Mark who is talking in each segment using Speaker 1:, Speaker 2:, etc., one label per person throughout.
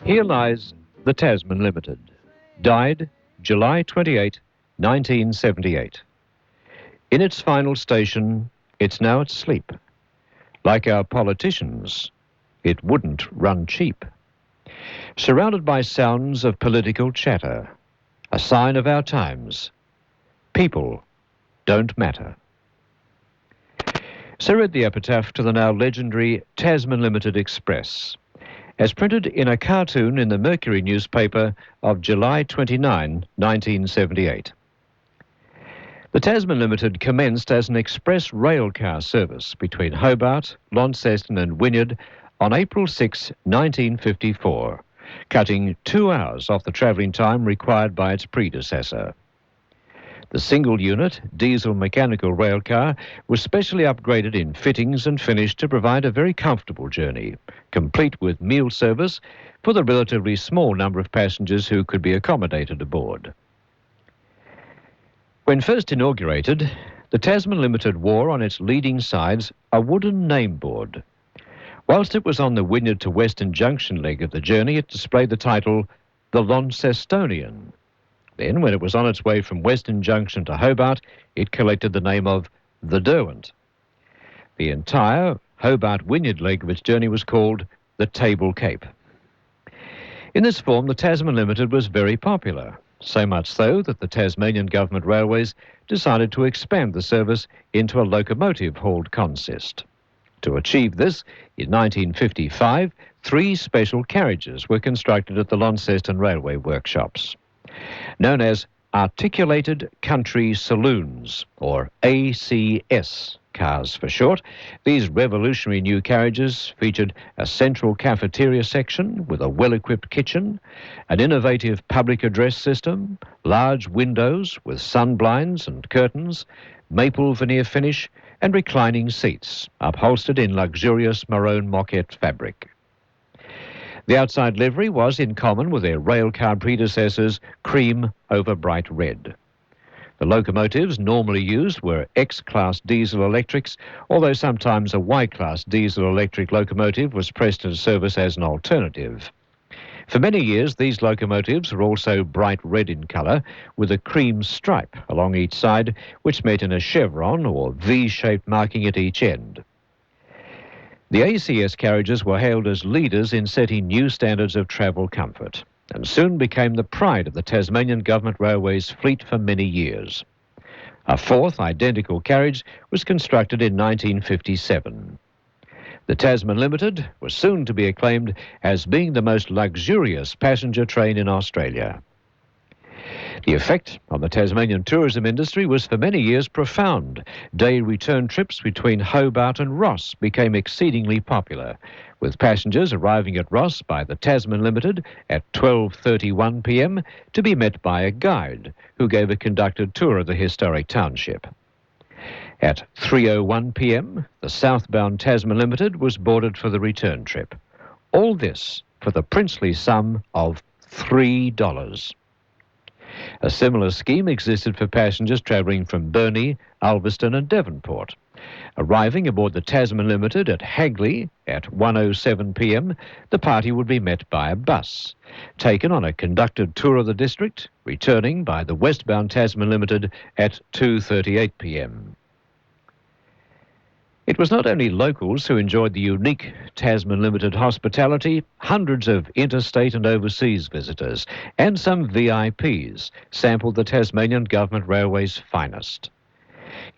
Speaker 1: Here lies the Tasman Limited. Died July 28, 1978. In its final station, it's now at sleep. Like our politicians, it wouldn't run cheap. Surrounded by sounds of political chatter, a sign of our times. People don't matter. So read the epitaph to the now legendary Tasman Limited Express, as printed in a cartoon in the Mercury newspaper of July 29, 1978. The Tasman Limited commenced as an express railcar service between Hobart, Launceston and Wynyard on April 6, 1954, cutting 2 hours off the travelling time required by its predecessor. The single-unit diesel mechanical railcar was specially upgraded in fittings and finish to provide a very comfortable journey, complete with meal service for the relatively small number of passengers who could be accommodated aboard. When first inaugurated, the Tasman Limited wore on its leading sides a wooden name board. Whilst it was on the Wynyard to Weston junction leg of the journey, it displayed the title, the Launcestonian. Then, when it was on its way from Weston Junction to Hobart, it collected the name of the Derwent. The entire Hobart-Wynyard leg of its journey was called the Table Cape. In this form, the Tasman Limited was very popular, so much so that the Tasmanian Government Railways decided to expand the service into a locomotive-hauled consist. To achieve this, in 1955, 3 special carriages were constructed at the Launceston Railway workshops. Known as Articulated Country Saloons, or ACS cars for short, these revolutionary new carriages featured a central cafeteria section with a well-equipped kitchen, an innovative public address system, large windows with sun blinds and curtains, maple veneer finish, and reclining seats, upholstered in luxurious maroon moquette fabric. The outside livery was, in common with their railcar predecessors, cream over bright red. The locomotives normally used were X-class diesel electrics, although sometimes a Y-class diesel electric locomotive was pressed into service as an alternative. For many years, these locomotives were also bright red in colour, with a cream stripe along each side, which met in a chevron or V-shaped marking at each end. The ACS carriages were hailed as leaders in setting new standards of travel comfort, and soon became the pride of the Tasmanian Government Railways fleet for many years. A 4th identical carriage was constructed in 1957. The Tasman Limited was soon to be acclaimed as being the most luxurious passenger train in Australia. The effect on the Tasmanian tourism industry was for many years profound. Day return trips between Hobart and Ross became exceedingly popular, with passengers arriving at Ross by the Tasman Limited at 12:31 p.m. to be met by a guide who gave a conducted tour of the historic township. At 3:01 p.m, the southbound Tasman Limited was boarded for the return trip. All this for the princely sum of $3. A similar scheme existed for passengers travelling from Burnie, Ulverston and Devonport. Arriving aboard the Tasman Limited at Hagley at 1:07 p.m, the party would be met by a bus, taken on a conducted tour of the district, returning by the westbound Tasman Limited at 2:38 p.m. It was not only locals who enjoyed the unique Tasman Limited hospitality. Hundreds of interstate and overseas visitors and some VIPs sampled the Tasmanian Government Railways' finest.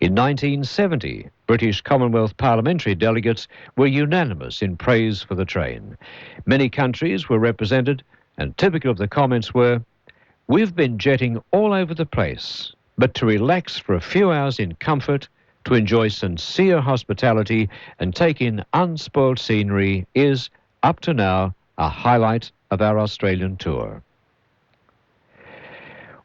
Speaker 1: In 1970, British Commonwealth parliamentary delegates were unanimous in praise for the train. Many countries were represented, and typical of the comments were, "We've been jetting all over the place, but to relax for a few hours in comfort, to enjoy sincere hospitality and take in unspoiled scenery is, up to now, a highlight of our Australian tour."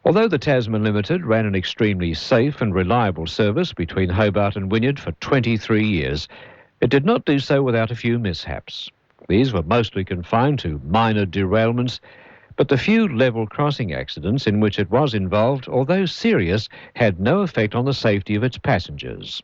Speaker 1: Although the Tasman Limited ran an extremely safe and reliable service between Hobart and Wynyard for 23 years, it did not do so without a few mishaps. These were mostly confined to minor derailments, but the few level crossing accidents in which it was involved, although serious, had no effect on the safety of its passengers.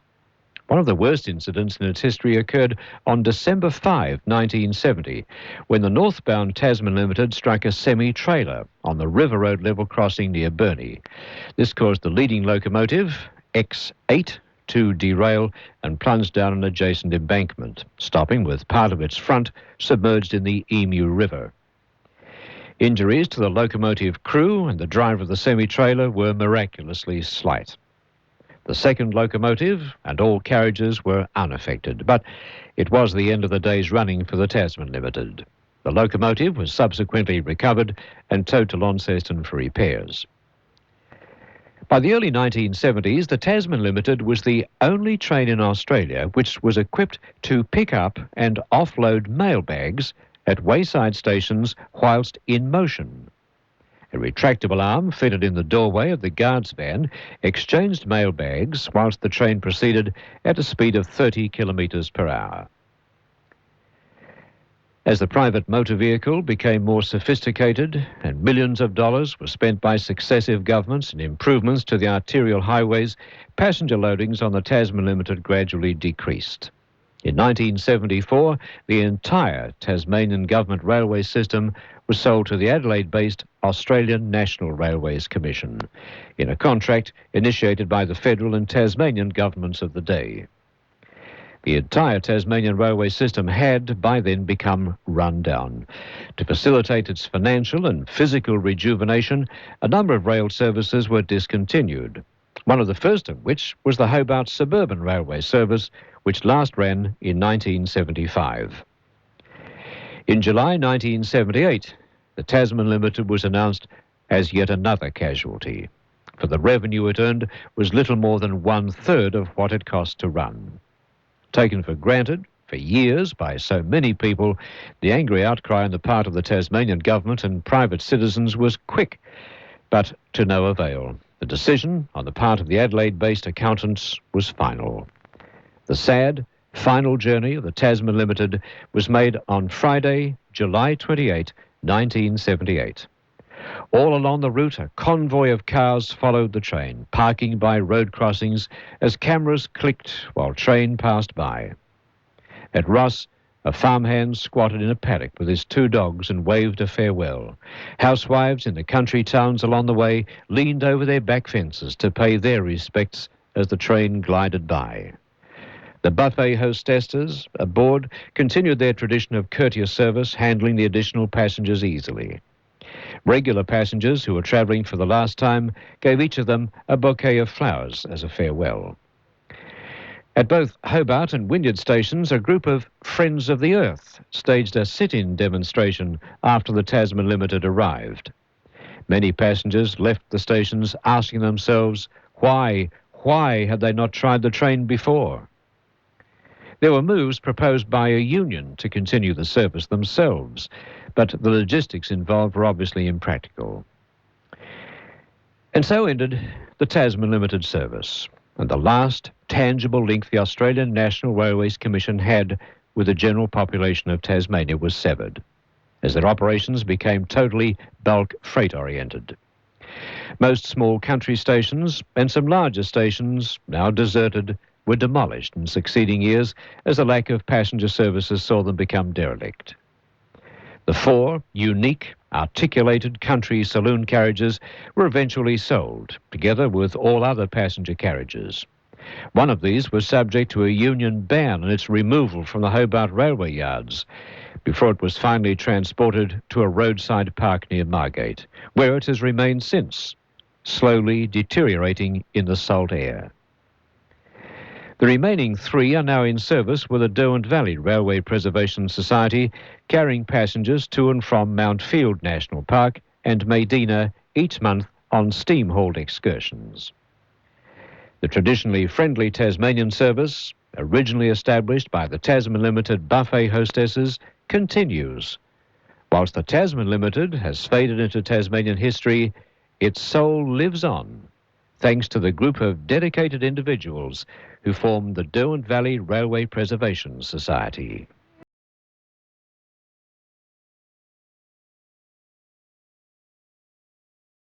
Speaker 1: One of the worst incidents in its history occurred on December 5, 1970, when the northbound Tasman Limited struck a semi-trailer on the River Road level crossing near Burnie. This caused the leading locomotive, X8, to derail and plunge down an adjacent embankment, stopping with part of its front submerged in the Emu River. Injuries to the locomotive crew and the driver of the semi-trailer were miraculously slight. The second locomotive and all carriages were unaffected, but it was the end of the day's running for the Tasman Limited. The locomotive was subsequently recovered and towed to Launceston for repairs. By the early 1970s, the Tasman Limited was the only train in Australia which was equipped to pick up and offload mailbags at wayside stations whilst in motion. A retractable arm fitted in the doorway of the guard's van exchanged mailbags whilst the train proceeded at a speed of 30 kilometres per hour. As the private motor vehicle became more sophisticated and millions of dollars were spent by successive governments in improvements to the arterial highways, passenger loadings on the Tasman Limited gradually decreased. In 1974, the entire Tasmanian government railway system was sold to the Adelaide-based Australian National Railways Commission in a contract initiated by the federal and Tasmanian governments of the day. The entire Tasmanian railway system had by then become run down. To facilitate its financial and physical rejuvenation, a number of rail services were discontinued, one of the first of which was the Hobart Suburban Railway Service, which last ran in 1975. In July 1978, the Tasman Limited was announced as yet another casualty, for the revenue it earned was little more than 1/3 of what it cost to run. Taken for granted for years by so many people, the angry outcry on the part of the Tasmanian government and private citizens was quick, but to no avail. The decision on the part of the Adelaide-based accountants was final. The sad, final journey of the Tasman Limited was made on Friday, July 28, 1978. All along the route, a convoy of cars followed the train, parking by road crossings as cameras clicked while train passed by. At Ross, a farmhand squatted in a paddock with his 2 dogs and waved a farewell. Housewives in the country towns along the way leaned over their back fences to pay their respects as the train glided by. The buffet hostesses aboard continued their tradition of courteous service, handling the additional passengers easily. Regular passengers who were travelling for the last time gave each of them a bouquet of flowers as a farewell. At both Hobart and Wynyard stations, a group of Friends of the Earth staged a sit-in demonstration after the Tasman Limited arrived. Many passengers left the stations asking themselves why had they not tried the train before? There were moves proposed by a union to continue the service themselves, but the logistics involved were obviously impractical. And so ended the Tasman Limited service, and the last tangible link the Australian National Railways Commission had with the general population of Tasmania was severed, as their operations became totally bulk freight-oriented. Most small country stations and some larger stations, now deserted, were demolished in succeeding years as a lack of passenger services saw them become derelict. The 4 unique, articulated country saloon carriages were eventually sold, together with all other passenger carriages. One of these was subject to a union ban on its removal from the Hobart railway yards, before it was finally transported to a roadside park near Margate, where it has remained since, slowly deteriorating in the salt air. The remaining 3 are now in service with the Derwent Valley Railway Preservation Society, carrying passengers to and from Mount Field National Park and Medina each month on steam-hauled excursions. The traditionally friendly Tasmanian service, originally established by the Tasman Limited buffet hostesses, continues. Whilst the Tasman Limited has faded into Tasmanian history, its soul lives on, thanks to the group of dedicated individuals who formed the Derwent Valley Railway Preservation Society.